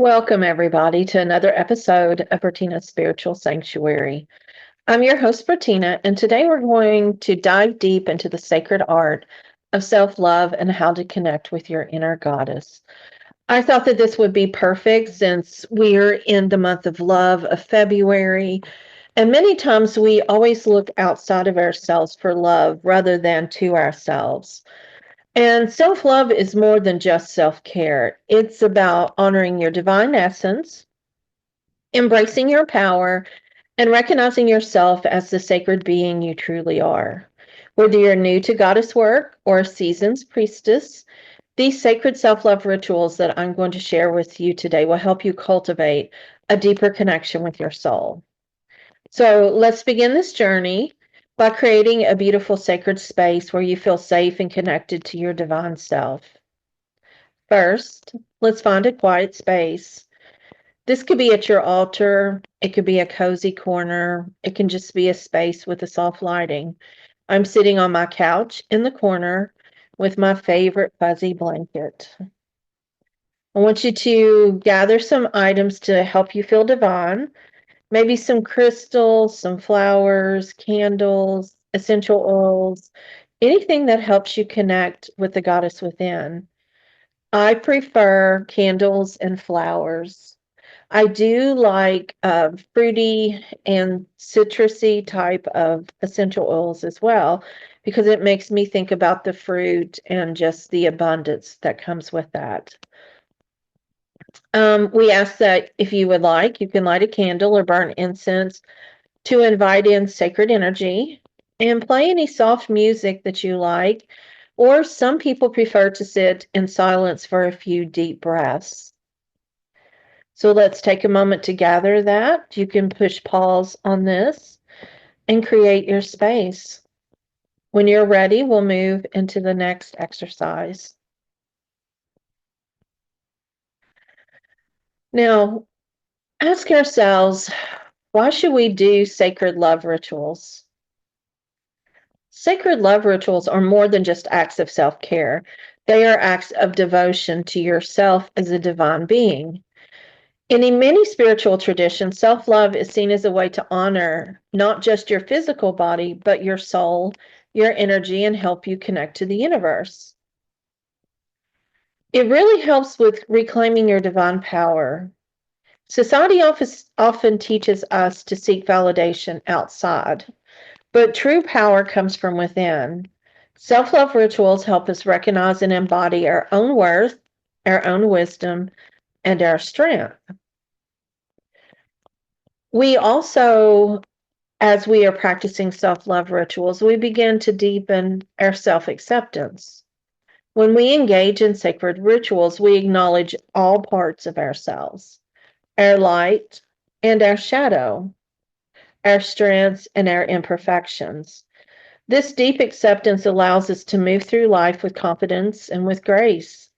Welcome, everybody, to another episode of Bertina's Spiritual Sanctuary. I'm your host, Bertina, and today we're going to dive deep into the sacred art of self love and how to connect with your inner goddess. I thought that this would be perfect since we're in the month of love of February, and many times we always look outside of ourselves for love rather than to ourselves. And self love is more than just self care, it's about honoring your divine essence, embracing your power, and recognizing yourself as the sacred being you truly are. Whether you're new to goddess work or a seasoned priestess, these sacred self love rituals that I'm going to share with you today will help you cultivate a deeper connection with your soul. So let's begin this journey by creating a beautiful sacred space where you feel safe and connected to your divine self. First, let's find a quiet space. This could be at your altar, it could be a cozy corner, it can just be a space with a soft lighting. I'm sitting on my couch in the corner with my favorite fuzzy blanket. I want you to gather some items to help you feel divine, maybe some crystals, some flowers, candles, essential oils, anything that helps you connect with the goddess within. I prefer candles and flowers. I do like fruity and citrusy type of essential oils as well because it makes me think about the fruit and just the abundance that comes with that. We ask that if you would like, you can light a candle or burn incense to invite in sacred energy and play any soft music that you like. Or some people prefer to sit in silence for a few deep breaths. So let's take a moment to gather that. You can push pause on this and create your space. When you're ready, we'll move into the next exercise. Now, ask ourselves, why should we do sacred love rituals? Sacred love rituals are more than just acts of self care, they are acts of devotion to yourself as a divine being. And in many spiritual traditions, self love is seen as a way to honor not just your physical body, but your soul, your energy, and help you connect to the universe. It really helps with reclaiming your divine power. Society often teaches us to seek validation outside, but true power comes from within. Self love rituals help us recognize and embody our own worth, our own wisdom, and our strength. We also, as we are practicing self love rituals, we begin to deepen our self acceptance. When we engage in sacred rituals, we acknowledge all parts of ourselves, our light and our shadow, our strengths and our imperfections. This deep acceptance allows us to move through life with confidence and with grace.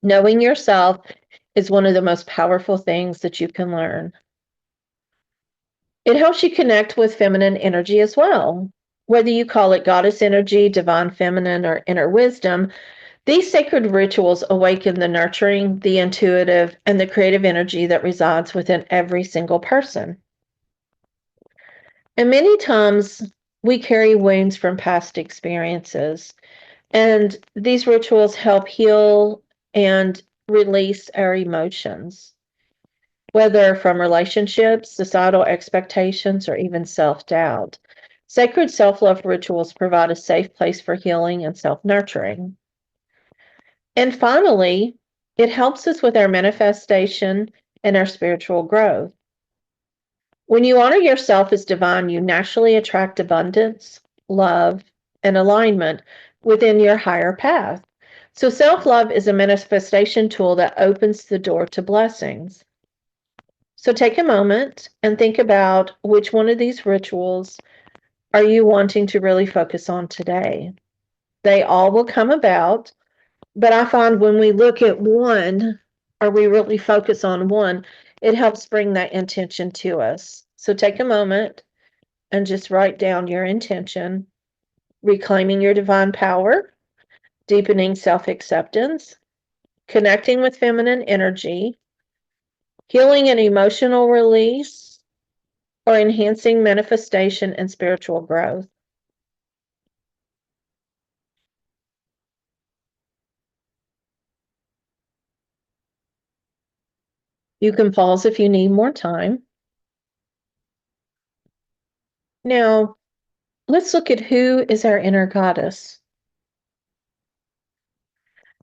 Knowing yourself is one of the most powerful things that you can learn. It helps you connect with feminine energy as well. Whether you call it goddess energy, divine feminine, or inner wisdom, these sacred rituals awaken the nurturing, the intuitive, and the creative energy that resides within every single person. And many times we carry wounds from past experiences, and these rituals help heal and release our emotions, whether from relationships, societal expectations, or even self doubt. Sacred self love rituals provide a safe place for healing and self nurturing. And finally, it helps us with our manifestation and our spiritual growth. When you honor yourself as divine, you naturally attract abundance, love, and alignment within your higher path. So, self love is a manifestation tool that opens the door to blessings. So, take a moment and think about which one of these rituals are you wanting to really focus on today. They all will come about, but I find when we look at one, or we really focus on one, it helps bring that intention to us. So take a moment and just write down your intention, reclaiming your divine power, deepening self acceptance, connecting with feminine energy, healing and emotional release, or enhancing manifestation and spiritual growth. You can pause if you need more time. Now, let's look at who is our inner goddess.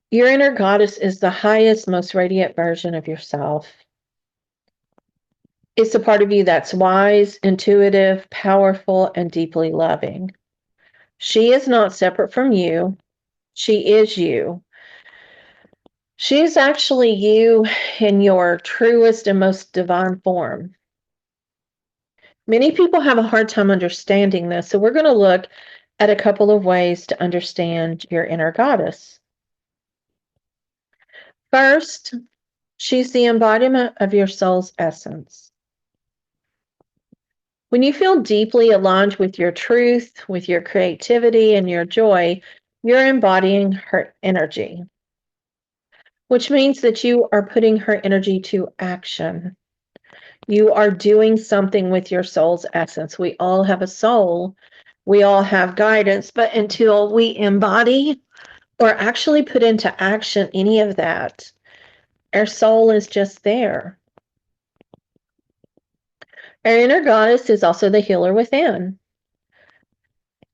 Your inner goddess is the highest, most radiant version of yourself. It's the part of you that's wise, intuitive, powerful, and deeply loving. She is not separate from you. She is you. She is actually you in your truest and most divine form. Many people have a hard time understanding this, so we're going to look at a couple of ways to understand your inner goddess. First, she's the embodiment of your soul's essence. When you feel deeply aligned with your truth, with your creativity, and your joy, you're embodying her energy, which means that you are putting her energy to action. You are doing something with your soul's essence. We all have a soul, we all have guidance, but until we embody or actually put into action any of that, our soul is just there. Our inner goddess is also the healer within.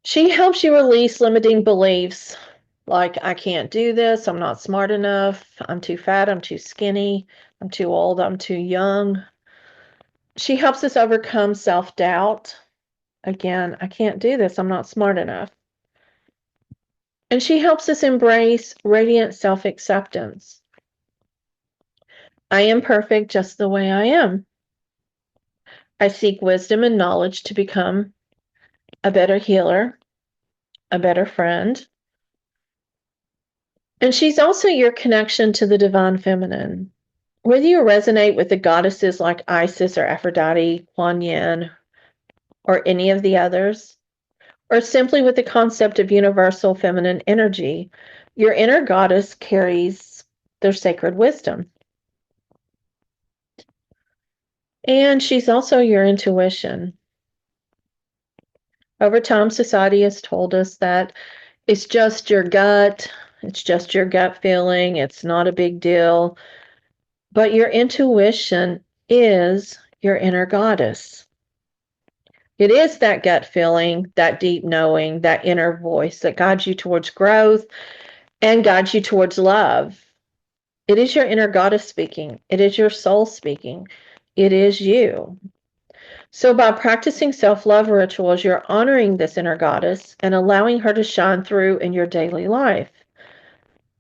She helps you release limiting beliefs like, I can't do this, I'm not smart enough, I'm too fat, I'm too skinny, I'm too old, I'm too young. She helps us overcome self doubt. Again, I can't do this, I'm not smart enough. And she helps us embrace radiant self acceptance. I am perfect just the way I am. I seek wisdom and knowledge to become a better healer, a better friend. And she's also your connection to the divine feminine. Whether you resonate with the goddesses like Isis or Aphrodite, Kuan Yin, or any of the others, or simply with the concept of universal feminine energy, your inner goddess carries their sacred wisdom. And she's also your intuition. Over time, society has told us that it's just your gut, it's just your gut feeling, it's not a big deal. But your intuition is your inner goddess. It is that gut feeling, that deep knowing, that inner voice that guides you towards growth and guides you towards love. It is your inner goddess speaking. It is your soul speaking. It is you. So, by practicing self love rituals, you're honoring this inner goddess and allowing her to shine through in your daily life.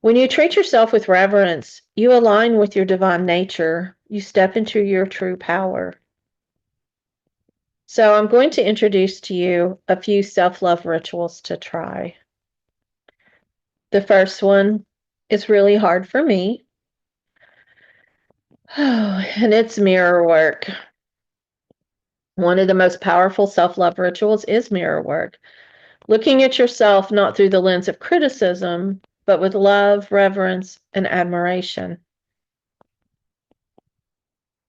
When you treat yourself with reverence, you align with your divine nature. You step into your true power. So, I'm going to introduce to you a few self love rituals to try. The first one is really hard for me. And it's mirror work. One of the most powerful self love rituals is mirror work. Looking at yourself not through the lens of criticism, but with love, reverence, and admiration.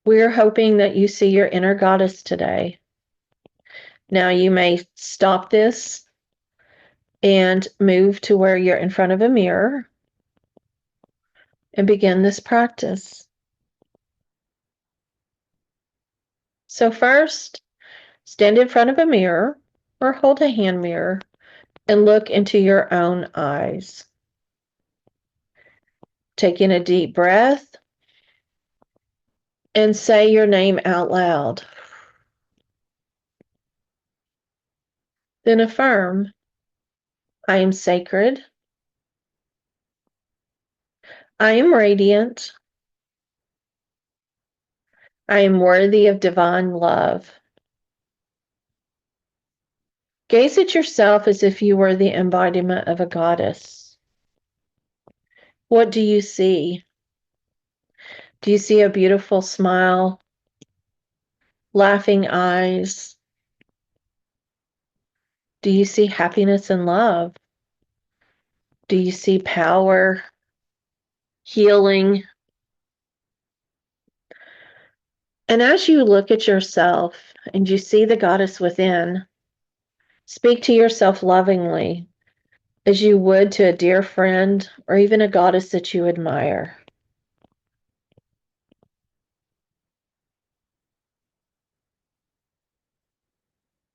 We're hoping that you see your inner goddess today. Now, you may stop this and move to where you're in front of a mirror and begin this practice. So, first, stand in front of a mirror or hold a hand mirror and look into your own eyes. Take in a deep breath and say your name out loud. Then affirm, I am sacred. I am radiant. I am worthy of divine love. Gaze at yourself as if you were the embodiment of a goddess. What do you see? Do you see a beautiful smile, laughing eyes? Do you see happiness and love? Do you see power, healing? And as you look at yourself and you see the goddess within, speak to yourself lovingly as you would to a dear friend or even a goddess that you admire.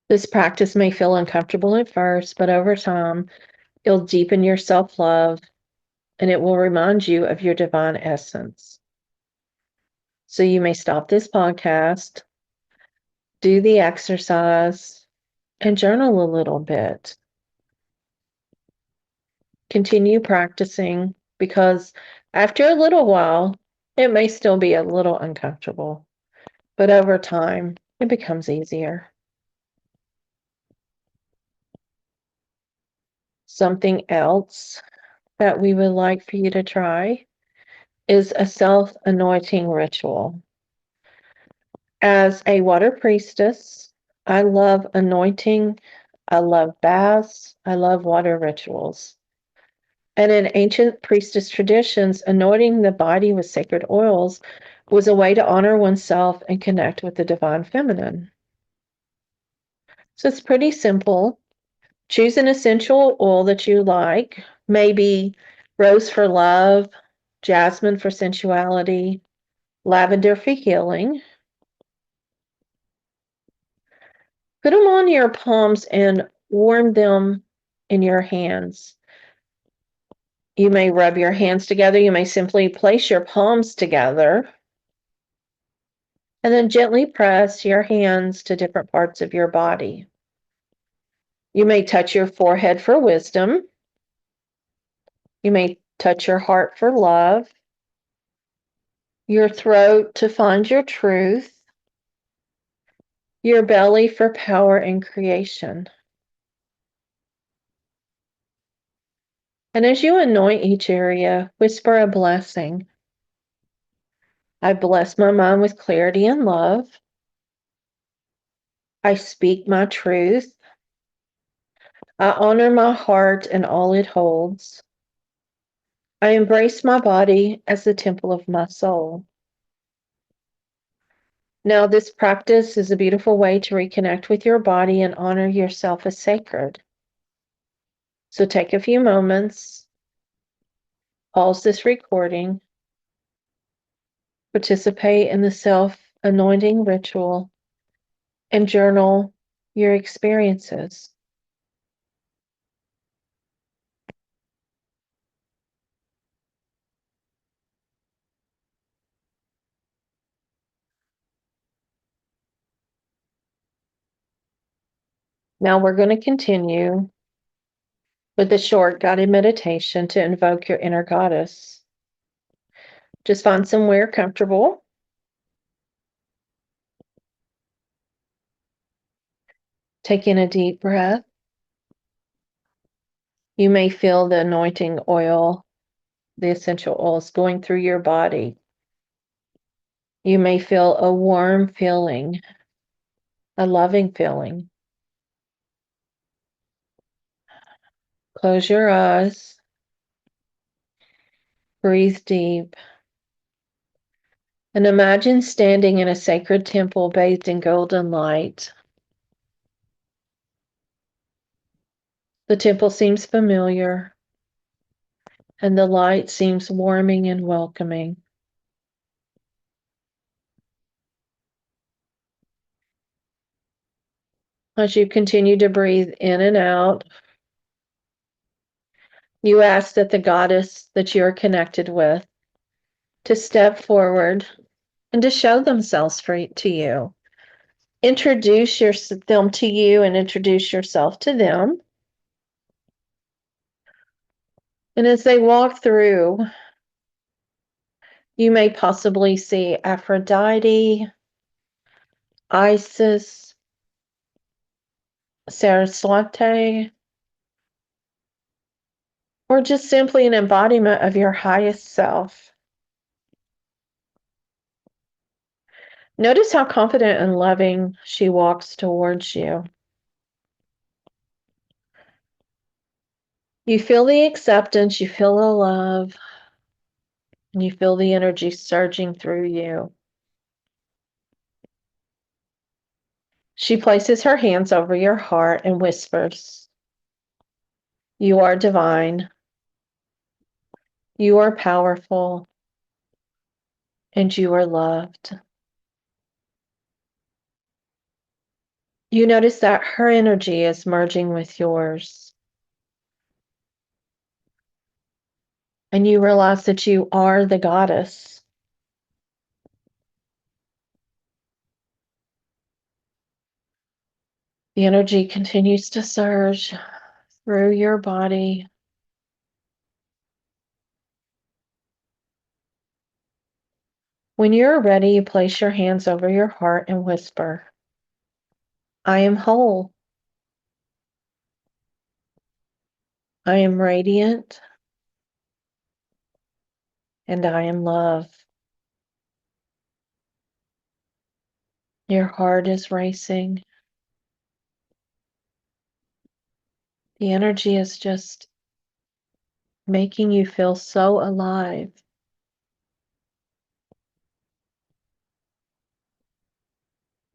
This practice may feel uncomfortable at first, but over time, it'll deepen your self love and it will remind you of your divine essence. So you may stop this podcast, do the exercise, and journal a little bit. Continue practicing because after a little while, it may still be a little uncomfortable, but over time, it becomes easier. Something else that we would like for you to try is a self anointing ritual. As a water priestess, I love anointing, I love baths, I love water rituals. And in ancient priestess traditions, anointing the body with sacred oils was a way to honor oneself and connect with the divine feminine. So it's pretty simple. Choose an essential oil that you like, maybe rose for love, jasmine for sensuality, lavender for healing. Put them on your palms and warm them in your hands. You may rub your hands together. You may simply place your palms together and then gently press your hands to different parts of your body. You may touch your forehead for wisdom. You may touch your heart for love, your throat to find your truth, your belly for power and creation. And as you anoint each area, whisper a blessing. I bless my mind with clarity and love. I speak my truth. I honor my heart and all it holds. I embrace my body as the temple of my soul. Now, this practice is a beautiful way to reconnect with your body and honor yourself as sacred. So take a few moments, pause this recording, participate in the self anointing ritual, and journal your experiences. Now we're going to continue with a short guided meditation to invoke your inner goddess. Just find somewhere comfortable. Take in a deep breath. You may feel the anointing oil, the essential oils going through your body. You may feel a warm feeling, a loving feeling. Close your eyes. Breathe deep. And imagine standing in a sacred temple bathed in golden light. The temple seems familiar, and the light seems warming and welcoming. As you continue to breathe in and out, you ask that the goddess that you are connected with to step forward and to show themselves to you. Introduce them to you and introduce yourself to them. And as they walk through, you may possibly see Aphrodite, Isis, Saraswati, or just simply an embodiment of your highest self. Notice how confident and loving she walks towards you. You feel the acceptance, you feel the love, and you feel the energy surging through you. She places her hands over your heart and whispers, "You are divine, you are powerful, and you are loved." You notice that her energy is merging with yours, and you realize that you are the goddess. The energy continues to surge through your body. When you're ready, you place your hands over your heart and whisper, "I am whole. I am radiant, and I am love." Your heart is racing. The energy is just making you feel so alive.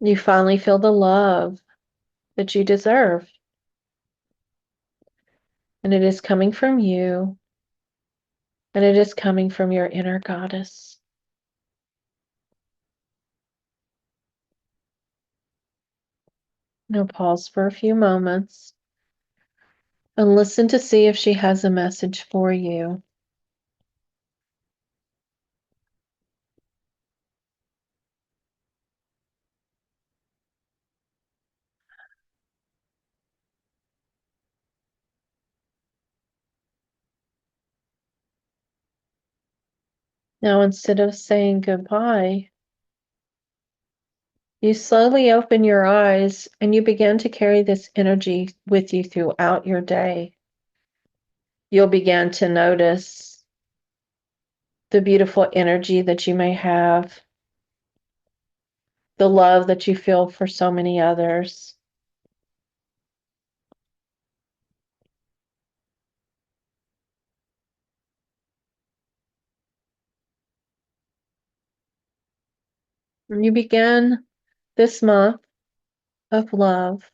You finally feel the love that you deserve, and it is coming from you, and it is coming from your inner goddess. Now pause for a few moments and listen to see if she has a message for you. Now, instead of saying goodbye, you slowly open your eyes and you begin to carry this energy with you throughout your day. You'll begin to notice the beautiful energy that you may have, the love that you feel for so many others. And you begin this month of love,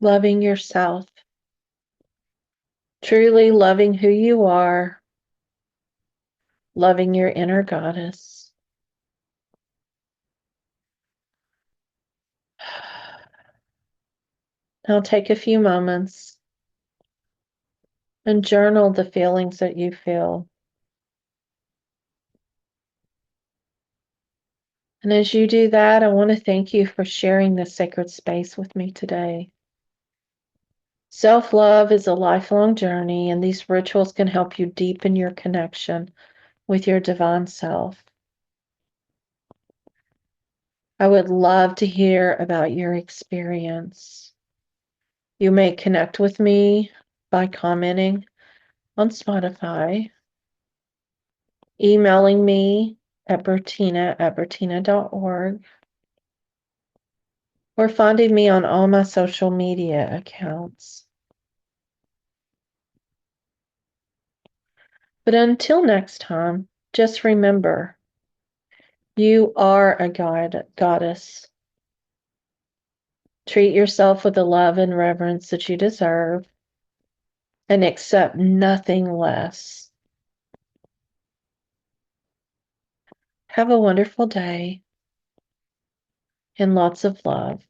loving yourself, truly loving who you are, loving your inner goddess. Now take a few moments and journal the feelings that you feel. And as you do that, I want to thank you for sharing this sacred space with me today. Self-love is a lifelong journey, and these rituals can help you deepen your connection with your divine self. I would love to hear about your experience. You may connect with me by commenting on Spotify, emailing me at bertina@bertina.org, or finding me on all my social media accounts. But until next time, just remember, you are a goddess. Treat yourself with the love and reverence that you deserve, and accept nothing less. Have a wonderful day and lots of love.